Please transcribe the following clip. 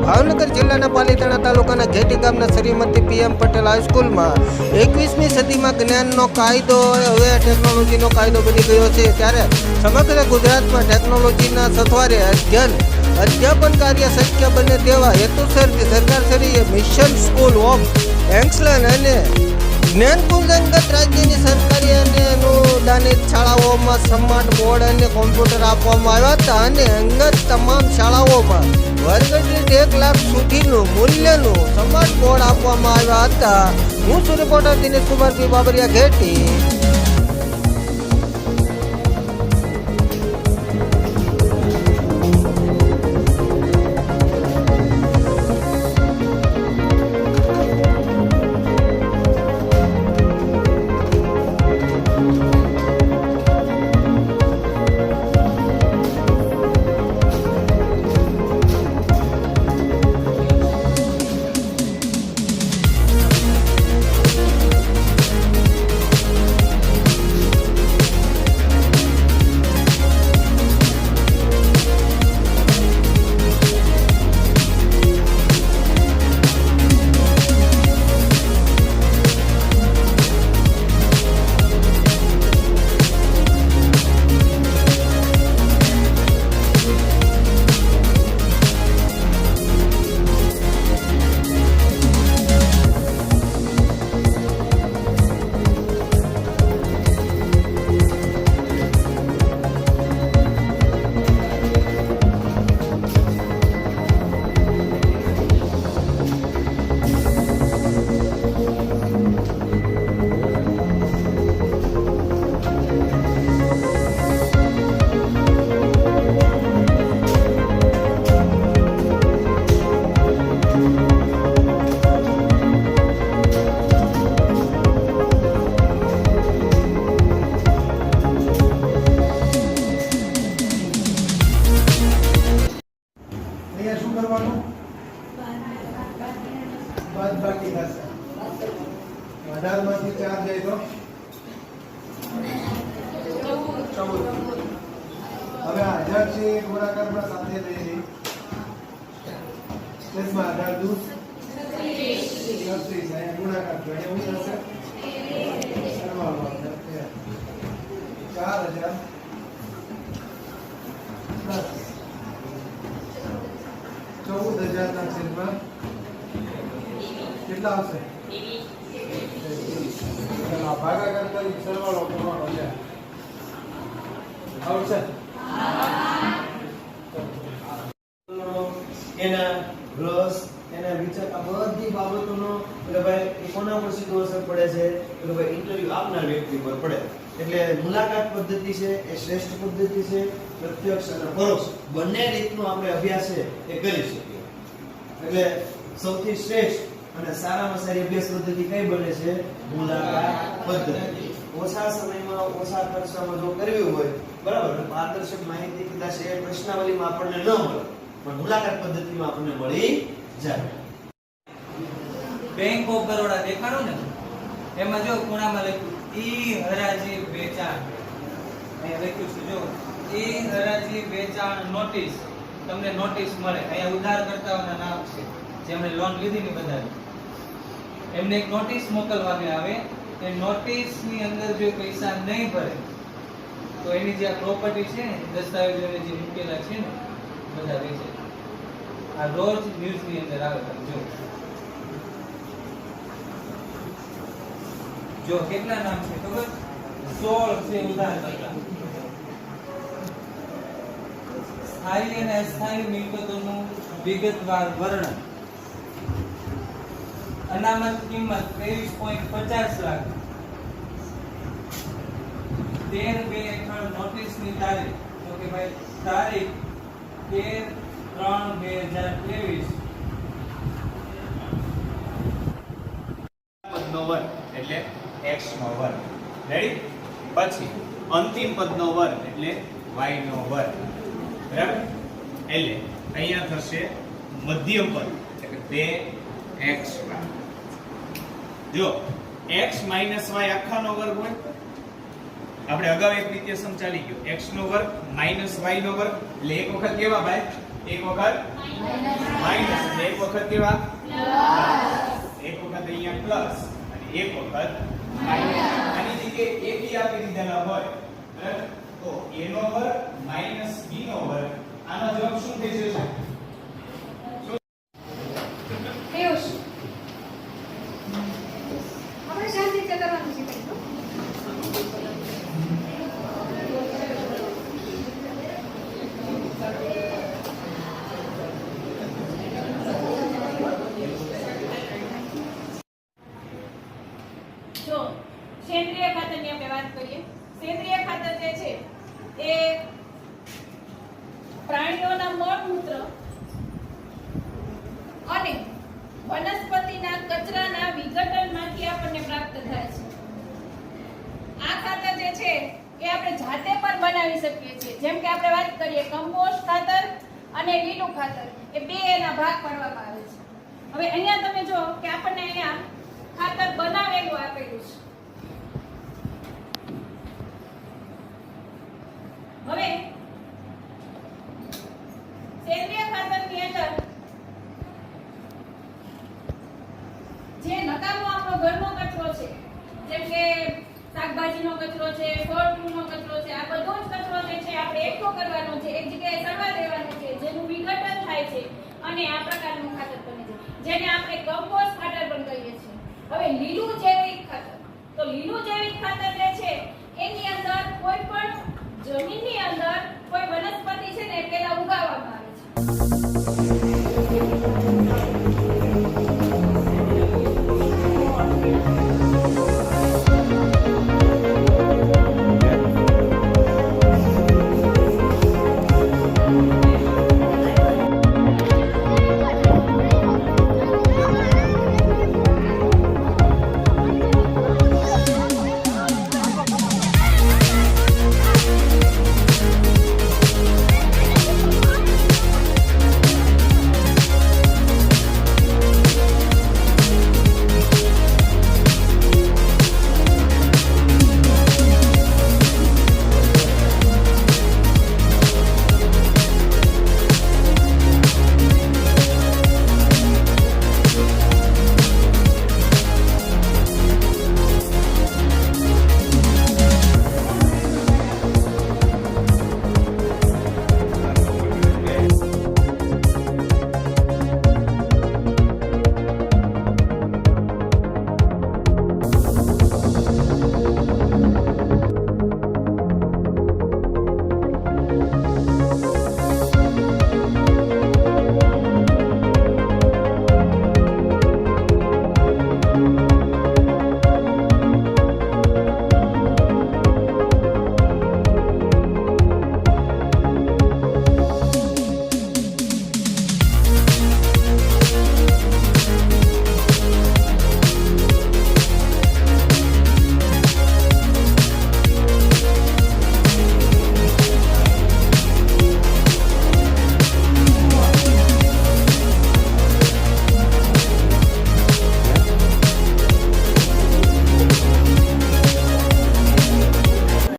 ભાવનગર જિલ્લાના પાલીતાણા તાલુકાના ઘેટી ગામના શ્રીમતી પીએમ પટેલ હાઈસ્કૂલમાં 21મી સદીમાં જ્ઞાનનો કાયદો હવે ટેકનોલોજીનો કાયદો બની ગયો છે, ત્યારે સમગ્ર ગુજરાતમાં ટેકનોલોજીના સથવારે અધ્યાપન કાર્ય શક્ય બને તેવા હેતુસર સરકારશ્રીએ મિશન સ્કૂલ ઓફ એક્સલન્સ અને જ્ઞાનકુંજ અંગત રાજ્યની સરકારી અને અનુદાનિત શાળાઓમાં સ્માર્ટ બોર્ડ અને કોમ્પ્યુટર આપવામાં આવ્યા હતા અને અંગત તમામ શાળાઓમાં વર્ગદીઠ 1 લાખ સુધીનું મૂલ્યનું સ્માર્ટ બોર્ડ આપવામાં આવ્યા હતા. હું છું રિપોર્ટર દિનેશ કુમાર પી બાબરિયા, ઘેટી. બાદબાકી થશે. 18 માંથી 4 જાય તો 14. હવે 1000 છે ગુણાકારમાં સાથે લઈ તેમાં 18 દૂર 36 છે ગુણાકાર તો એવું થશે સરવાળો 4000 14,000 ના છેદમાં કેટલા આવશે? ભાગાકાર કરી સરવાળો કરવાનો છે. આવશે એના રસ, એના વિચાર, આ બધી બાબતોનો એટલે ભાઈ એ કોના પર સીધો અસર પડે છે? એટલે ભાઈ ઇન્ટરવ્યુ આપનાર વ્યક્તિ પર પડે. એટલે મુલાકાત પદ્ધતિ છે એ શ્રેષ્ઠ પદ્ધતિ છે. પ્રત્યક્ષ અને પરોક્ષ બંને રીતનો આપણે અભ્યાસ છે એ કરી શકીએ. એટલે સૌથી શ્રેષ્ઠ અને સારામાં સારી અભ્યાસ પદ્ધતિ કઈ બને છે? મુલાકાત પદ્ધતિ. ઓછા સમયમાં ઓછા ખર્ચમાં જો કરવી હોય, બરાબર, પારદર્શક માહિતી કદાચ એ પ્રશ્નાવલીમાં આપણને ન મળે, પણ મુલાકાત પદ્ધતિમાં આપણને મળી જાય. બેંક ઓફ બરોડા દેખાડો ને, એમાં જો ખૂણામાં લખ્યું ઈ હરાજી વેચાણ. અહીંયા લખ્યું છે જો ઈ હરાજી વેચાણ નોટિસ. તમને નોટિસ મળે. અહીંયા ઉધારકર્તાઓના નામ છે, જેમણે લોન લીધી ને બધા, એમને એક નોટિસ મોકલવાની આવે. એ નોટિસની અંદર જો પૈસા નહીં ભરે તો એની જે પ્રોપર્ટી છે ને, દસ્તાવેજો જે મૂકેલા છે ને, બધા વેચે. આ રોજ ન્યૂઝની અંદર આવે. જો કેટલા નામ છે ખબર? 16 છે ઉધારકર્તા. સ્થાયી અને અસ્થાયી મિલકતોનું વિગતવાર વર્ણન. અનામત કિંમત 23.50 લાખ. 13/2 હેઠળ નોટિસની તારીખ, તો કે ભાઈ તારીખ 13/3/2023. પદનો વર્ગ એટલે x નો વર્ગ. રેડી? પછી અંતિમ પદનો વર્ગ એટલે y નો વર્ગ. બરાબર? એટલે અહીંયા થશે મધ્યમ પદ એટલે 2xy. જો x - y આખાનો વર્ગ હોય, આપણે અગાઉ એક દ્વિતીય સમ ચાલી ગયો, x નો વર્ગ - y નો વર્ગ એટલે એક વખત કેવા ભાઈ? એક વખત માઈનસ એક વખત કેવા એક વખત અહીંયા પ્લસ અને એક વખત માઈનસ. આની જગ્યાએ a b આપી દીધેલા હોય બરાબર, તો a નો વર્ગ માઈનસ b નો વર્ગ, આનો જવાબ શું થઈ જશે? પિયુષ, આપણે શાંતિ રીતે કરવાનું છે કંઈ, હો? જો સેન્દ્રિય ખાતરની આપણે વાત કરીએ. સેન્દ્રિય ખાતર જે છે એ પ્રાણીઓના મળમૂત્ર અને વનસ્પતિના કચરાના વિઘટનમાંથી આપણને પ્રાપ્ત થાય છે. આ ખાતર જે છે એ આપણે જાતે પણ બનાવી શકીએ છીએ. જેમ કે આપણે વાત કરીએ કમ્પોસ્ટ ખાતર અને લીલું ખાતર, એ બે એના ભાગ પાડવામાં આવે છે. હવે અહીંયા તમે જો કે આપણને અહીંયા ખાતર બનાવેલું આપેલું છે. હવે સેન્દ્રિય ખાતરની અંદર જે નકામો આપણો ઘરનો કચરો છે, જેમ કે શાકભાજીનો કચરો છે, ફળ ફૂલનો કચરો છે, આ બધો જ કચરો જે છે આપણે એકઠો કરવાનો છે, એક જગ્યાએ સરવા દેવાનો છે, જેનું વિઘટન થાય છે અને આ પ્રકારનું ખાતર બને છે, જેને આપણે કમ્પોસ્ટ ખાતર પણ કહીએ છીએ. હવે લીલું જૈવિક ખાતર, તો લીલું જૈવિક ખાતર જે છે એની અંદર કોઈ પણ જમીનની અંદર કોઈ વનસ્પતિ છે ને પેલા ઉગાવવામાં આવે